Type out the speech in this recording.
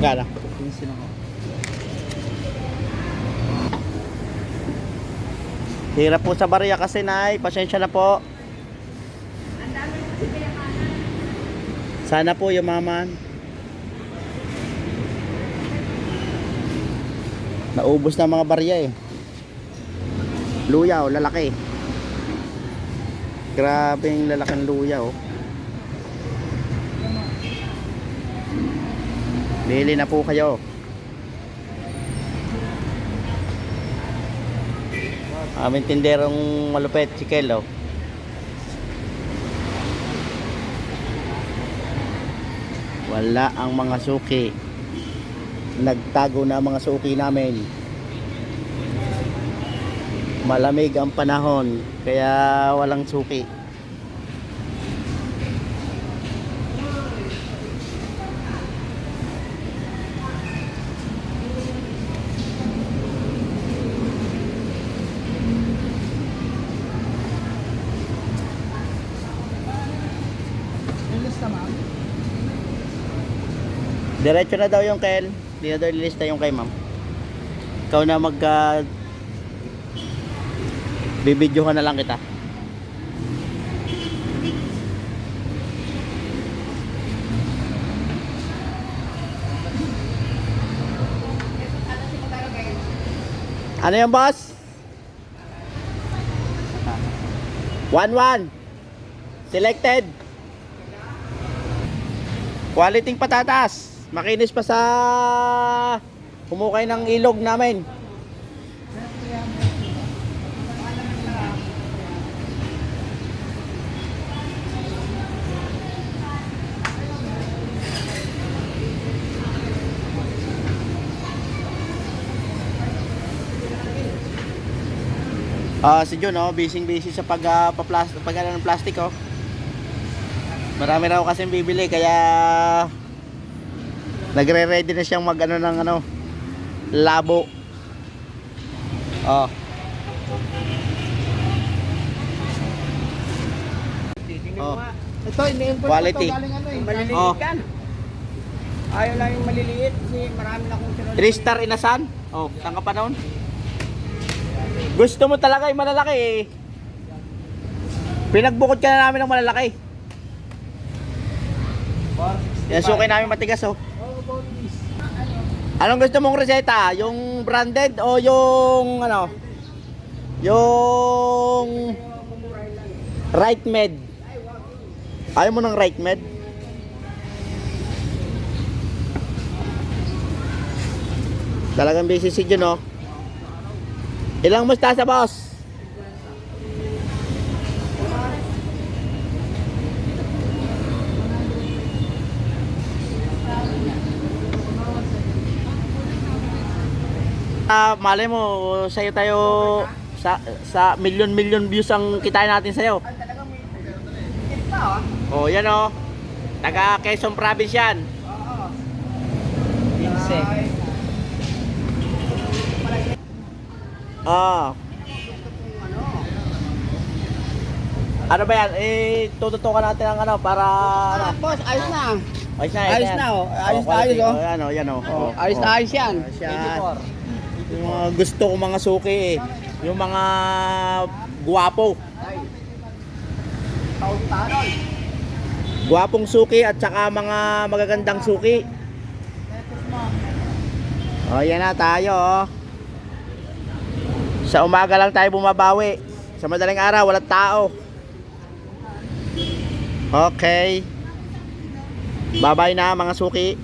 Magkano? 15 lang ako. Hirap po sa barya kasi, Nay. Pasensya na po. Sana po yumaman. Naubos na mga barya eh. Luya oh, lalaki. Grabe yung lalaking luya oh. Bili na po kayo. Aming tinderong malupet, si Kel oh. Wala ang mga suki. Nagtago na ang mga suki namin. Malamig ang panahon, kaya walang suki. Nilista ma'am. Diretso na daw yung Kel. Hindi na daw ilista yung kay ma'am. Ikaw na bibidyohan na lang kita. Ano yung boss? 1-1 selected. Quality patatas. Makinis pa sa humukay ng ilog namin. Si Jun oh, busy sa pag ng plastic oh. Marami raw kasing bibili kaya nagre-ready na siyang mag-ano ng labo. Oh. Oh. Ito, ini-import Quality. ito galing maliliit Oh. yan. Ayaw lang yung maliliit kasi marami na akong sinunod. 3-star inasan? Oh, saan ka pa noon? Gusto mo talaga yung malalaki eh. Pinagbukod ka na namin ng malalaki. Yan suki namin matigas oh. Anong gusto mong reseta? Yung branded o yung yung right med? Ayaw mo ng right med? Talagang busy si Jun oh. Ilang mustasa boss? Malay mo sa'yo tayo sa million views ang kitain natin sa'yo. Oh, yan oh. Taga Quezon Province yan. Ano ba yan? Tututukan natin ang para Boss, ayos na. Ayos na oh. Ayos quality. oh. Yan oh. Ayos na ayos yan. Yung mga gusto ko mga suki eh. Yung mga guwapo. Guwapong suki at saka mga magagandang suki. Oh, yan na tayo oh. Sa umaga lang tayo bumabawi. Sa madaling araw walang tao. Okay. Bye-bye na mga suki.